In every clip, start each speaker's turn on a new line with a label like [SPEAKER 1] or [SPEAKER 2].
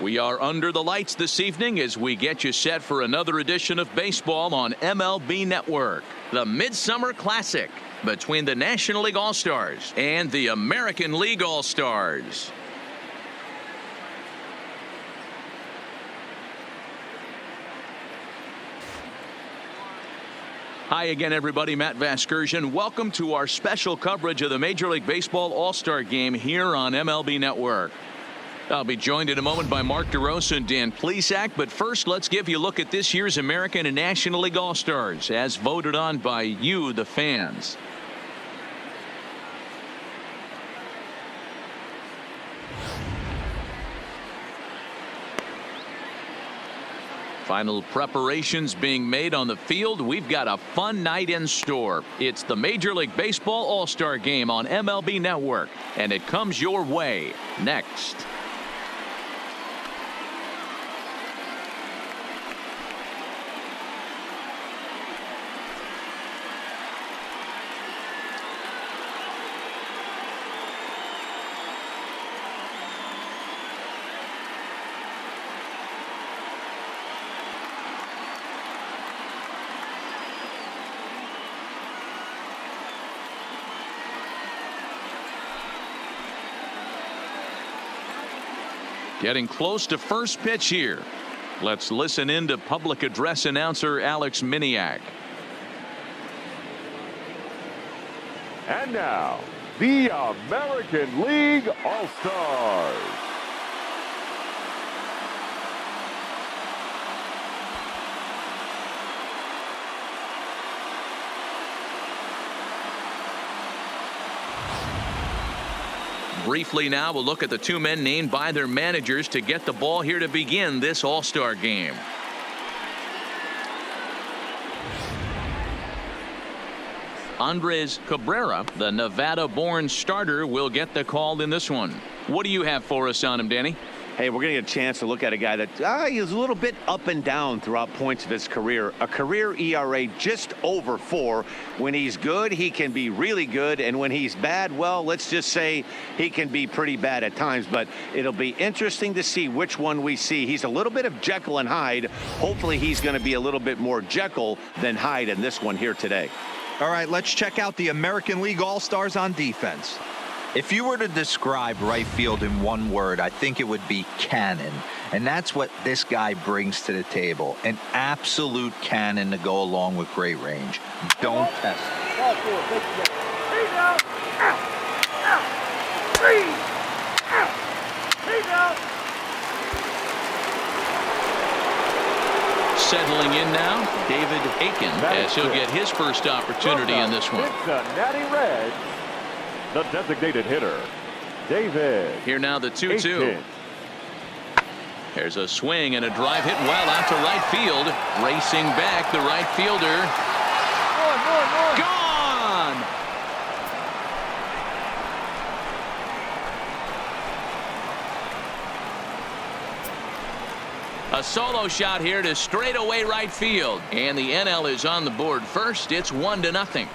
[SPEAKER 1] We are under the lights this evening as we get you set for another edition of baseball on MLB Network. The Midsummer Classic between the National League All-Stars and the American League All-Stars. Hi again, everybody. Matt Vasgersian. Welcome to our special coverage of the Major League Baseball All-Star Game here on MLB Network. I'll be joined in a moment by Mark DeRosa and Dan Plesac, but first let's give you a look at this year's American and National League All-Stars as voted on by you, the fans. Final preparations being made on the field. We've got a fun night in store. It's the Major League Baseball All-Star Game on MLB Network, and it comes your way next. Getting close to first pitch here. Let's listen in to public address announcer Alex Miniak.
[SPEAKER 2] And now, the American League All-Stars.
[SPEAKER 1] Briefly now, we'll look at the two men named by their managers to get the ball here to begin this All-Star game. Andres Cabrera, the Nevada-born starter, will get the call in this one. What do you have for us on him, Danny?
[SPEAKER 3] Hey, we're going to get a chance to look at a guy that he's a little bit up and down throughout points of his career. A career ERA just over 4. When he's good, he can be really good. And when he's bad, well, let's just say he can be pretty bad at times. But it'll be interesting to see which one we see. He's a little bit of Jekyll and Hyde. Hopefully he's going to be a little bit more Jekyll than Hyde in this one here today.
[SPEAKER 4] All right, let's check out the American League All-Stars on defense. If you were to describe right field in one word, I think it would be cannon. And that's what this guy brings to the table. An absolute cannon to go along with great range. Don't test it.
[SPEAKER 1] Settling in now, David Aiken, as he'll get his first opportunity in this one.
[SPEAKER 2] Cincinnati Reds, the designated hitter, David.
[SPEAKER 1] Here now the 2-2.
[SPEAKER 2] Aiken.
[SPEAKER 1] There's a swing and a drive hit well out to right field. Racing back, the right fielder. Gone! A solo shot here to straightaway right field. And the NL is on the board first. It's 1-0.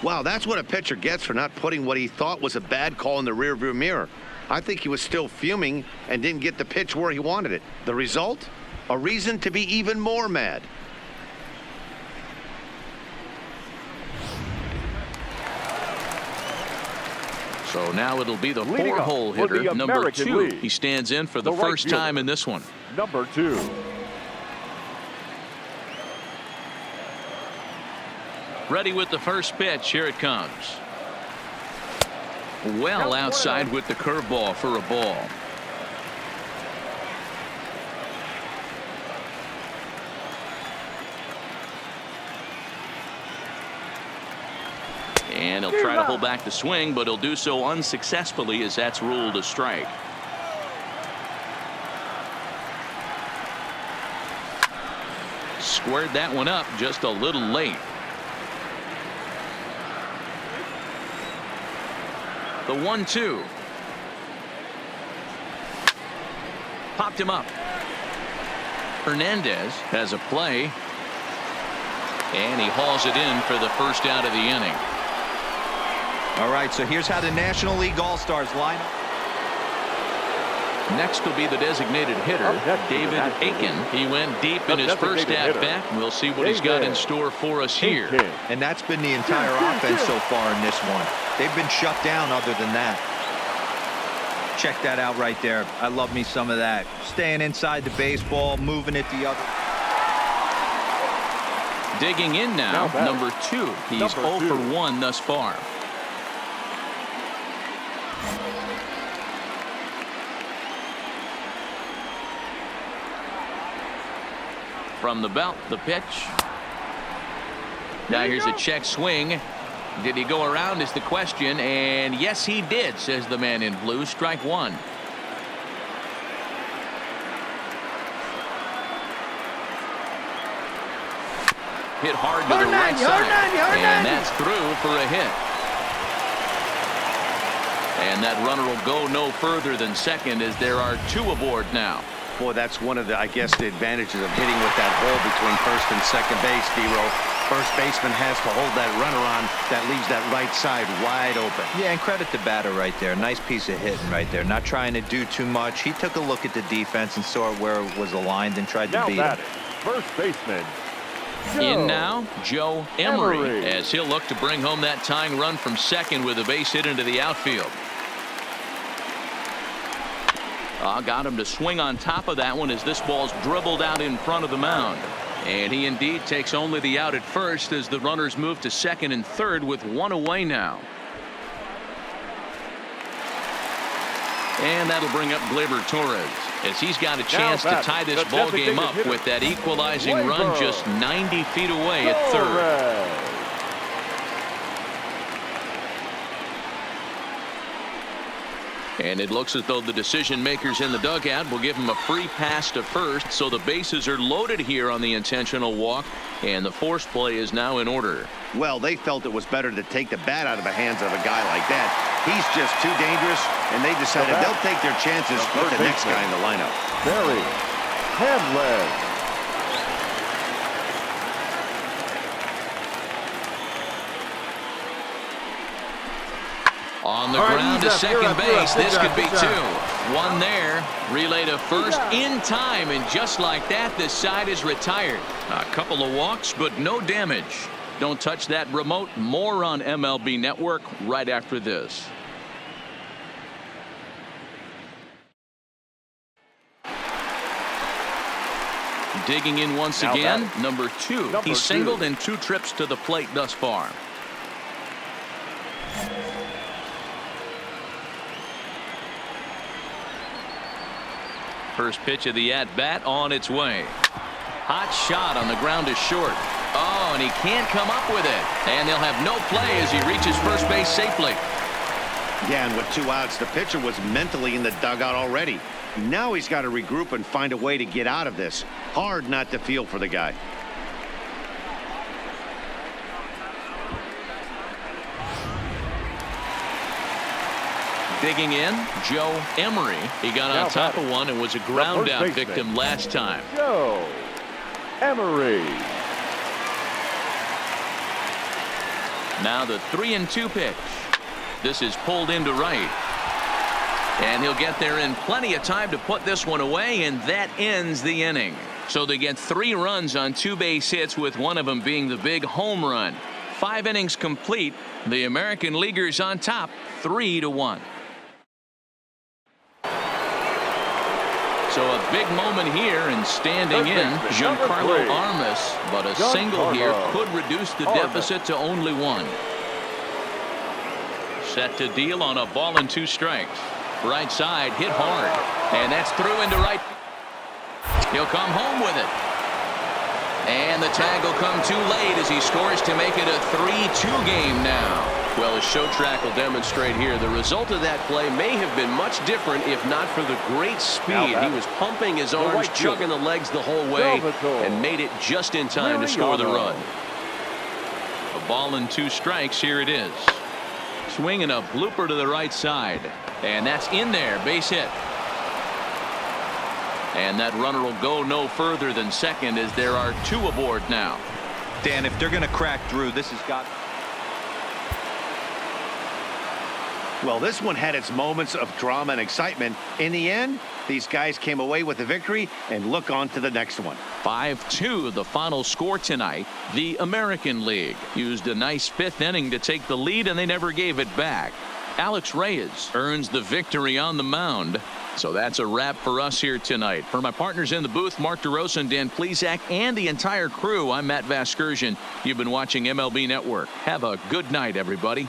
[SPEAKER 3] Wow, that's what a pitcher gets for not putting what he thought was a bad call in the rearview mirror. I think he was still fuming and didn't get the pitch where he wanted it. The result? A reason to be even more mad.
[SPEAKER 1] So now it'll be the
[SPEAKER 2] Leading up
[SPEAKER 1] four-hole
[SPEAKER 2] for the
[SPEAKER 1] hitter, number
[SPEAKER 2] American
[SPEAKER 1] 2.
[SPEAKER 2] League,
[SPEAKER 1] He stands in for the
[SPEAKER 2] right
[SPEAKER 1] first
[SPEAKER 2] fielder,
[SPEAKER 1] time in this one.
[SPEAKER 2] number 2.
[SPEAKER 1] Ready with the first pitch. Here it comes. Well outside with the curveball for a ball. And he'll try to hold back the swing, but he'll do so unsuccessfully as that's ruled a strike. Squared that one up just a little late. The 1-2. Popped him up. Hernandez has a play. And he hauls it in for the first out of the inning.
[SPEAKER 4] All right, so here's how the National League All-Stars line up.
[SPEAKER 1] Next will be the designated hitter, David Aiken. He went deep in his first at-bat. We'll see what he's got in store for us here.
[SPEAKER 4] And that's been the entire offense so far in this one. They've been shut down other than that. Check that out right there. I love me some of that. Staying inside the baseball, moving it the other.
[SPEAKER 1] Digging in now, number 2. He's 0 for 1 thus far. From the belt, the pitch. Now here's a check swing. Did he go around is the question, and yes he did, says the man in blue. Strike 1. Hit hard to the right side, and that's through for a hit. And that runner will go no further than second as there are 2 aboard now.
[SPEAKER 3] Boy, that's one of the, I guess, the advantages of hitting with that hole between first and second base, D-Row. First baseman has to hold that runner on. That leaves that right side wide open.
[SPEAKER 4] Yeah, and credit the batter right there. Nice piece of hitting right there. Not trying to do too much. He took a look at the defense and saw where it was aligned and tried to beat it.
[SPEAKER 2] First baseman.
[SPEAKER 1] In now, Joe Emery, as he'll look to bring home that tying run from second with a base hit into the outfield. Got him to swing on top of that one as this ball's dribbled out in front of the mound. And he indeed takes only the out at first as the runners move to second and third with 1 away now. And that'll bring up Gleyber Torres as he's got a chance to tie this ball game up with that equalizing run just 90 feet away at third. And it looks as though the decision makers in the dugout will give him a free pass to first, so the bases are loaded here on the intentional walk, and the force play is now in order.
[SPEAKER 3] Well, they felt it was better to take the bat out of the hands of a guy like that. He's just too dangerous, and they decided they'll take their chances with the next guy in the lineup.
[SPEAKER 2] Barry Hamlin.
[SPEAKER 1] On the ground to second base. This could be 2. 1 there. Relay to first in time, and just like that, this side is retired. A couple of walks, but no damage. Don't touch that remote. More on MLB Network right after this. Digging in once again, number 2. He's singled in 2 trips to the plate thus far. First pitch of the at-bat on its way. Hot shot on the ground is short. Oh, and he can't come up with it. And they'll have no play as he reaches first base safely.
[SPEAKER 3] Yeah, and with 2 outs, the pitcher was mentally in the dugout already. Now he's got to regroup and find a way to get out of this. Hard not to feel for the guy.
[SPEAKER 1] Digging in, Joe Emery. He got on top of one and was a ground out victim last time.
[SPEAKER 2] Joe Emery.
[SPEAKER 1] Now the 3-2 pitch. This is pulled into right. And he'll get there in plenty of time to put this one away, and that ends the inning. So they get 3 runs on 2 base hits, with one of them being the big home run. 5 innings complete. The American Leaguers on top, 3-1. So a big moment here, and standing in, Giancarlo Armas, but a single here could reduce the deficit to only 1. Set to deal on a ball and 2 strikes. Right side hit hard, and that's through into right. He'll come home with it, and the tag will come too late as he scores to make it a 3-2 game now. Well, as show track will demonstrate here, the result of that play may have been much different if not for the great speed. He was pumping his arms, chugging the legs the whole way, and made it just in time to score the run. A ball and 2 strikes. Here it is. Swinging a blooper to the right side, and that's in there. Base hit. And that runner will go no further than second as there are 2 aboard now.
[SPEAKER 4] Dan, if they're going to crack through, this has got...
[SPEAKER 3] Well, this one had its moments of drama and excitement. In the end, these guys came away with a victory and look on to the next one.
[SPEAKER 1] 5-2 the final score tonight. The American League used a nice fifth inning to take the lead, and they never gave it back. Alex Reyes earns the victory on the mound. So that's a wrap for us here tonight. For my partners in the booth, Mark DeRosa and Dan Plesac, and the entire crew, I'm Matt Vasgersian. You've been watching MLB Network. Have a good night, everybody.